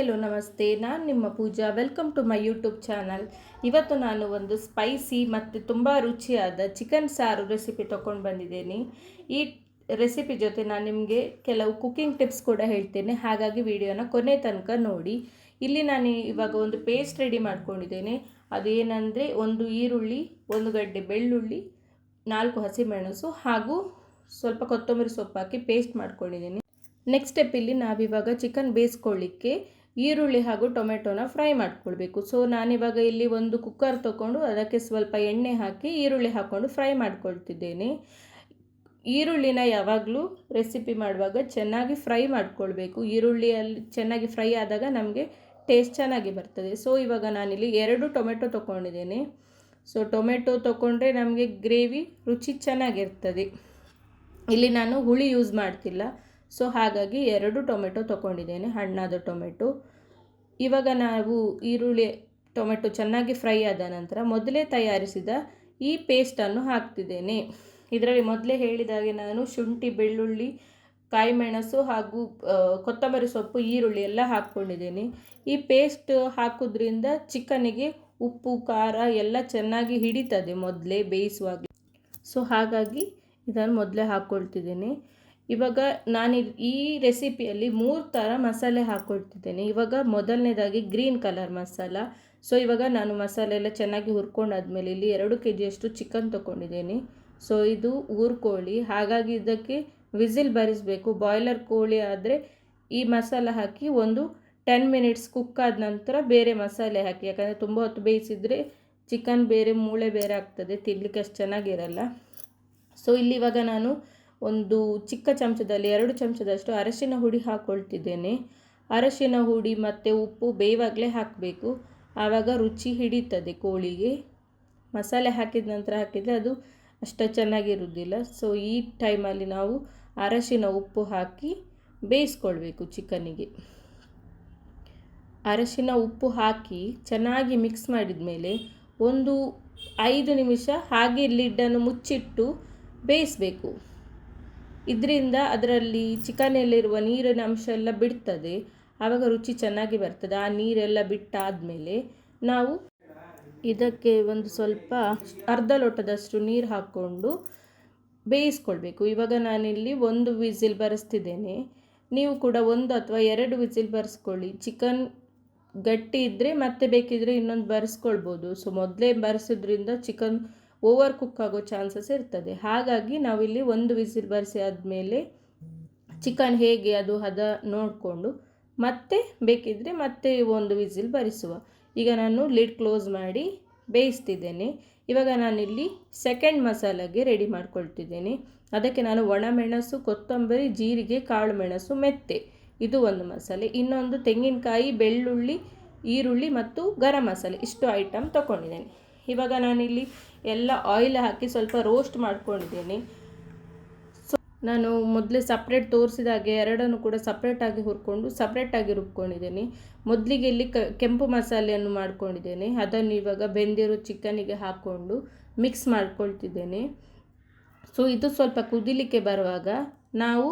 Hello ನಮಸ್ತೆ, ನಾನು ನಿಮ್ಮ Pooja. Welcome to my YouTube channel. ಇವತ್ತು ನಾನು ಒಂದು ಸ್ಪೈಸಿ ಮತ್ತು ತುಂಬ ರುಚಿಯಾದ ಚಿಕನ್ ಸಾರು ರೆಸಿಪಿ ತೊಗೊಂಡು ಬಂದಿದ್ದೇನೆ. ಈ ರೆಸಿಪಿ ಜೊತೆ ನಾನು ನಿಮಗೆ ಕೆಲವು ಕುಕ್ಕಿಂಗ್ ಟಿಪ್ಸ್ ಕೂಡ ಹೇಳ್ತೇನೆ, ಹಾಗಾಗಿ ವಿಡಿಯೋನ ಕೊನೆ ತನಕ ನೋಡಿ. ಇಲ್ಲಿ ನಾನು ಇವಾಗ ಒಂದು ಪೇಸ್ಟ್ ರೆಡಿ ಮಾಡ್ಕೊಂಡಿದ್ದೇನೆ. ಅದು ಏನಂದರೆ, ಒಂದು ಈರುಳ್ಳಿ, ಒಂದು ಗಡ್ಡೆ ಬೆಳ್ಳುಳ್ಳಿ, 4 ಹಸಿಮೆಣಸು ಹಾಗೂ ಸ್ವಲ್ಪ ಕೊತ್ತಂಬರಿ ಸೊಪ್ಪು ಹಾಕಿ ಪೇಸ್ಟ್ ಮಾಡ್ಕೊಂಡಿದ್ದೀನಿ. ನೆಕ್ಸ್ಟ್ ಸ್ಟೆಪ್, ಇಲ್ಲಿ ನಾವಿವಾಗ ಚಿಕನ್ ಬೇಯಿಸ್ಕೊಳ್ಳಿಕ್ಕೆ ಈರುಳ್ಳಿ ಹಾಗೂ ಟೊಮೆಟೊನ ಫ್ರೈ ಮಾಡ್ಕೊಳ್ಬೇಕು. ಸೊ ನಾನಿವಾಗ ಇಲ್ಲಿ ಒಂದು ಕುಕ್ಕರ್ ತೊಗೊಂಡು ಅದಕ್ಕೆ ಸ್ವಲ್ಪ ಎಣ್ಣೆ ಹಾಕಿ ಈರುಳ್ಳಿ ಹಾಕ್ಕೊಂಡು ಫ್ರೈ ಮಾಡ್ಕೊಳ್ತಿದ್ದೇನೆ. ಈರುಳ್ಳಿನ ಯಾವಾಗಲೂ ರೆಸಿಪಿ ಮಾಡುವಾಗ ಚೆನ್ನಾಗಿ ಫ್ರೈ ಮಾಡ್ಕೊಳ್ಬೇಕು. ಈರುಳ್ಳಿಯಲ್ಲಿ ಚೆನ್ನಾಗಿ ಫ್ರೈ ಆದಾಗ ನಮಗೆ ಟೇಸ್ಟ್ ಚೆನ್ನಾಗಿ ಬರ್ತದೆ. ಸೊ ಇವಾಗ ನಾನಿಲ್ಲಿ 2 ಟೊಮೆಟೊ ತೊಗೊಂಡಿದ್ದೇನೆ. ಸೊ ಟೊಮೆಟೊ ತೊಗೊಂಡ್ರೆ ನಮಗೆ ಗ್ರೇವಿ ರುಚಿ ಚೆನ್ನಾಗಿರ್ತದೆ. ಇಲ್ಲಿ ನಾನು ಹುಳಿ ಯೂಸ್ ಮಾಡ್ತಿಲ್ಲ, ಸೊ ಹಾಗಾಗಿ 2 ಟೊಮೆಟೊ ತೊಗೊಂಡಿದ್ದೇನೆ, ಹಣ್ಣಾದ ಟೊಮೆಟೊ. ಇವಾಗ ನಾವು ಈರುಳ್ಳಿ ಟೊಮೆಟೊ ಚೆನ್ನಾಗಿ ಫ್ರೈ ಆದ ನಂತರ ಮೊದಲೇ ತಯಾರಿಸಿದ ಈ ಪೇಸ್ಟನ್ನು ಹಾಕ್ತಿದ್ದೇನೆ. ಇದರಲ್ಲಿ ಮೊದಲೇ ಹೇಳಿದಾಗೆ ನಾನು ಶುಂಠಿ, ಬೆಳ್ಳುಳ್ಳಿ, ಕಾಯಿ ಮೆಣಸು ಹಾಗೂ ಕೊತ್ತಂಬರಿ ಸೊಪ್ಪು, ಈರುಳ್ಳಿ ಎಲ್ಲ ಹಾಕ್ಕೊಂಡಿದ್ದೇನೆ. ಈ ಪೇಸ್ಟ್ ಹಾಕೋದ್ರಿಂದ ಚಿಕನ್ನಿಗೆ ಉಪ್ಪು ಖಾರ ಎಲ್ಲ ಚೆನ್ನಾಗಿ ಹಿಡಿತದೆ ಮೊದಲೇ ಬೇಯಿಸುವಾಗ. ಸೊ ಹಾಗಾಗಿ ಇದನ್ನು ಮೊದಲೇ ಹಾಕ್ಕೊಳ್ತಿದ್ದೇನೆ. ಇವಾಗ ನಾನು ಈ ರೆಸಿಪಿಯಲ್ಲಿ 3 ಥರ ಮಸಾಲೆ ಹಾಕ್ಕೊಳ್ತಿದ್ದೇನೆ. ಇವಾಗ ಮೊದಲನೇದಾಗಿ ಗ್ರೀನ್ ಕಲರ್ ಮಸಾಲ. ಸೊ ಇವಾಗ ನಾನು ಮಸಾಲೆ ಎಲ್ಲ ಚೆನ್ನಾಗಿ ಹುರ್ಕೊಂಡಾದ್ಮೇಲೆ ಇಲ್ಲಿ 2 kg ಚಿಕನ್ ತೊಗೊಂಡಿದ್ದೇನೆ. ಸೊ ಇದು ಊರ್ಕೋಳಿ, ಹಾಗಾಗಿ ಇದಕ್ಕೆ ವಿಸಿಲ್ ಬರಿಸಬೇಕು. ಬಾಯ್ಲರ್ ಕೋಳಿ ಆದರೆ ಈ ಮಸಾಲ ಹಾಕಿ ಒಂದು 10 ಮಿನಿಟ್ಸ್ ಕುಕ್ ಆದ ನಂತರ ಬೇರೆ ಮಸಾಲೆ ಹಾಕಿ, ಯಾಕಂದರೆ ತುಂಬ ಹೊತ್ತು ಬೇಯಿಸಿದರೆ ಚಿಕನ್ ಬೇರೆ ಮೂಳೆ ಬೇರೆ ಆಗ್ತದೆ, ತಿನ್ನಲಿಕ್ಕೆ ಅಷ್ಟು ಚೆನ್ನಾಗಿರಲ್ಲ. ಸೊ ಇಲ್ಲಿ ಇವಾಗ ನಾನು ಒಂದು ಚಿಕ್ಕ ಚಮಚದಲ್ಲಿ 2 ಚಮಚದಷ್ಟು ಅರಶಿನ ಹುಡಿ ಹಾಕ್ಕೊಳ್ತಿದ್ದೇನೆ. ಅರಶಿನ ಹುಡಿ ಮತ್ತು ಉಪ್ಪು ಬೇಯುವಾಗಲೇ ಹಾಕಬೇಕು, ಆವಾಗ ರುಚಿ ಹಿಡಿತದೆ ಕೋಳಿಗೆ. ಮಸಾಲೆ ಹಾಕಿದ ನಂತರ ಹಾಕಿದರೆ ಅದು ಅಷ್ಟು ಚೆನ್ನಾಗಿರುವುದಿಲ್ಲ. ಸೊ ಈ ಟೈಮಲ್ಲಿ ನಾವು ಅರಶಿನ ಉಪ್ಪು ಹಾಕಿ ಬೇಯಿಸ್ಕೊಳ್ಬೇಕು ಚಿಕನ್ನಿಗೆ. ಅರಶಿನ ಉಪ್ಪು ಹಾಕಿ ಚೆನ್ನಾಗಿ ಮಿಕ್ಸ್ ಮಾಡಿದ ಮೇಲೆ ಒಂದು 5 ನಿಮಿಷ ಹಾಗೆ ಲಿಡ್ಡನ್ನು ಮುಚ್ಚಿಟ್ಟು ಬೇಯಿಸಬೇಕು. ಇದರಿಂದ ಅದರಲ್ಲಿ ಚಿಕನಲ್ಲಿರುವ ನೀರಿನ ಅಂಶ ಎಲ್ಲ ಬಿಡ್ತದೆ, ಆವಾಗ ರುಚಿ ಚೆನ್ನಾಗಿ ಬರ್ತದೆ. ಆ ನೀರೆಲ್ಲ ಬಿಟ್ಟಾದಮೇಲೆ ನಾವು ಇದಕ್ಕೆ ಒಂದು ಸ್ವಲ್ಪ ಅರ್ಧ ಲೋಟದಷ್ಟು ನೀರು ಹಾಕ್ಕೊಂಡು ಬೇಯಿಸ್ಕೊಳ್ಬೇಕು. ಇವಾಗ ನಾನಿಲ್ಲಿ 1 ವಿಸಿಲ್ ಬರೆಸ್ತಿದ್ದೇನೆ. ನೀವು ಕೂಡ 1 ಅಥವಾ 2 ವಿಸಿಲ್ ಬರೆಸ್ಕೊಳ್ಳಿ. ಚಿಕನ್ ಗಟ್ಟಿ ಇದ್ದರೆ ಮತ್ತೆ ಬೇಕಿದ್ದರೆ ಇನ್ನೊಂದು ಬರೆಸ್ಕೊಳ್ಬೋದು. ಸೊ ಮೊದಲೇ ಬರೆಸೋದ್ರಿಂದ ಚಿಕನ್ ಓವರ್ ಕುಕ್ ಆಗೋ ಚಾನ್ಸಸ್ ಇರ್ತದೆ. ಹಾಗಾಗಿ ನಾವಿಲ್ಲಿ 1 ವಿಸಿಲ್ ಬರೆಸಿ ಆದಮೇಲೆ ಚಿಕನ್ ಹೇಗೆ ಅದು ಹದ ನೋಡಿಕೊಂಡು ಮತ್ತೆ ಬೇಕಿದ್ದರೆ ಮತ್ತೆ 1 ವಿಸಿಲ್ ಬರಿಸುವ. ಈಗ ನಾನು ಲಿಡ್ ಕ್ಲೋಸ್ ಮಾಡಿ ಬೇಯಿಸ್ತಿದ್ದೇನೆ. ಇವಾಗ ನಾನಿಲ್ಲಿ ಸೆಕೆಂಡ್ ಮಸಾಲೆಗೆ ರೆಡಿ ಮಾಡ್ಕೊಳ್ತಿದ್ದೇನೆ. ಅದಕ್ಕೆ ನಾನು ಒಣಮೆಣಸು, ಕೊತ್ತಂಬರಿ, ಜೀರಿಗೆ, ಕಾಳು ಮೆಣಸು, ಮೆಂತೆ, ಇದು ಒಂದು ಮಸಾಲೆ. ಇನ್ನೊಂದು ತೆಂಗಿನಕಾಯಿ, ಬೆಳ್ಳುಳ್ಳಿ, ಈರುಳ್ಳಿ ಮತ್ತು ಗರಂ ಮಸಾಲೆ, ಇಷ್ಟು ಐಟಮ್ ತೊಗೊಂಡಿದ್ದೇನೆ. ಇವಾಗ ನಾನಿಲ್ಲಿ ಎಲ್ಲ ಆಯಿಲ್ ಹಾಕಿ ಸ್ವಲ್ಪ ರೋಸ್ಟ್ ಮಾಡ್ಕೊಂಡಿದ್ದೇನೆ. ಸೊ ನಾನು ಮೊದಲೇ ಸಪ್ರೇಟ್ ತೋರಿಸಿದಾಗೆ 2 ಕೂಡ ಸಪ್ರೇಟಾಗಿ ಹುರ್ಕೊಂಡು ಸಪ್ರೇಟಾಗಿ ರುಬ್ಕೊಂಡಿದ್ದೇನೆ. ಮೊದಲಿಗೆ ಇಲ್ಲಿ ಕೆಂಪು ಮಸಾಲೆಯನ್ನು ಮಾಡ್ಕೊಂಡಿದ್ದೇನೆ. ಅದನ್ನು ಇವಾಗ ಬೆಂದಿರೋ ಚಿಕನಿಗೆ ಹಾಕ್ಕೊಂಡು ಮಿಕ್ಸ್ ಮಾಡ್ಕೊಳ್ತಿದ್ದೇನೆ. ಸೊ ಇದು ಸ್ವಲ್ಪ ಕುದಿಲಿಕ್ಕೆ ಬರುವಾಗ ನಾವು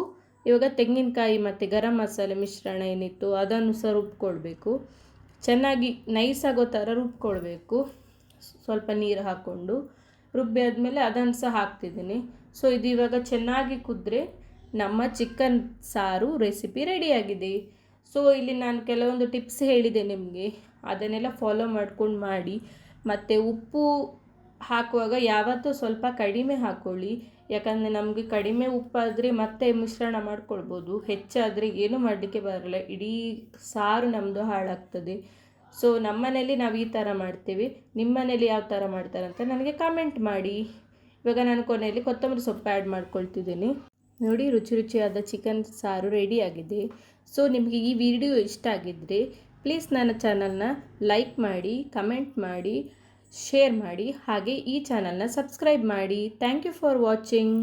ಇವಾಗ ತೆಂಗಿನಕಾಯಿ ಮತ್ತು ಗರಂ ಮಸಾಲೆ ಮಿಶ್ರಣ ಏನಿತ್ತು ಅದನ್ನು ಸಹ ರುಬ್ಕೊಳ್ಬೇಕು. ಚೆನ್ನಾಗಿ ನೈಸ್ ಆಗೋ ಥರ ರುಬ್ಕೊಳ್ಬೇಕು. ಸ್ವಲ್ಪ ನೀರು ಹಾಕ್ಕೊಂಡು ರುಬ್ಬಿ ಆದಮೇಲೆ ಅದನ್ನು ಸಹ ಹಾಕ್ತಿದ್ದೀನಿ. ಸೊ ಇದು ಇವಾಗ ಚೆನ್ನಾಗಿ ಕುದ್ರೆ ನಮ್ಮ ಚಿಕನ್ ಸಾರು ರೆಸಿಪಿ ರೆಡಿಯಾಗಿದೆ. ಸೊ ಇಲ್ಲಿ ನಾನು ಕೆಲವೊಂದು ಟಿಪ್ಸ್ ಹೇಳಿದೆ ನಿಮಗೆ, ಅದನ್ನೆಲ್ಲ ಫಾಲೋ ಮಾಡ್ಕೊಂಡು ಮಾಡಿ. ಮತ್ತು ಉಪ್ಪು ಹಾಕುವಾಗ ಯಾವತ್ತೂ ಸ್ವಲ್ಪ ಕಡಿಮೆ ಹಾಕ್ಕೊಳ್ಳಿ, ಯಾಕಂದರೆ ನಮಗೆ ಕಡಿಮೆ ಉಪ್ಪಾದರೆ ಮತ್ತೆ ಮಿಶ್ರಣ ಮಾಡ್ಕೊಳ್ಬೋದು. ಹೆಚ್ಚಾದರೆ ಏನೂ ಮಾಡಲಿಕ್ಕೆ ಬರಲ್ಲ, ಇಡೀ ಸಾರು ನಮ್ಮದು ಹಾಳಾಗ್ತದೆ. ಸೊ ನಮ್ಮನೇಲಿ ನಾವು ಈ ಥರ ಮಾಡ್ತೇವೆ, ನಿಮ್ಮ ಮನೇಲಿ ಯಾವ ಥರ ಮಾಡ್ತಾರೆ ಅಂತ ನನಗೆ ಕಮೆಂಟ್ ಮಾಡಿ. ಇವಾಗ ನಾನು ಕೊನೆಯಲ್ಲಿ ಕೊತ್ತಂಬರಿ ಸೊಪ್ಪು ಆ್ಯಡ್ ಮಾಡ್ಕೊಳ್ತಿದ್ದೀನಿ. ನೋಡಿ, ರುಚಿ ರುಚಿಯಾದ ಚಿಕನ್ ಸಾರು ರೆಡಿಯಾಗಿದೆ. ಸೊ ನಿಮಗೆ ಈ ವಿಡಿಯೋ ಇಷ್ಟ ಆಗಿದ್ದರೆ ಪ್ಲೀಸ್ ನನ್ನ ಚಾನಲ್ನ ಲೈಕ್ ಮಾಡಿ, ಕಮೆಂಟ್ ಮಾಡಿ, ಶೇರ್ ಮಾಡಿ, ಹಾಗೆ ಈ ಚಾನಲ್ನ ಸಬ್ಸ್ಕ್ರೈಬ್ ಮಾಡಿ. Thank you for watching.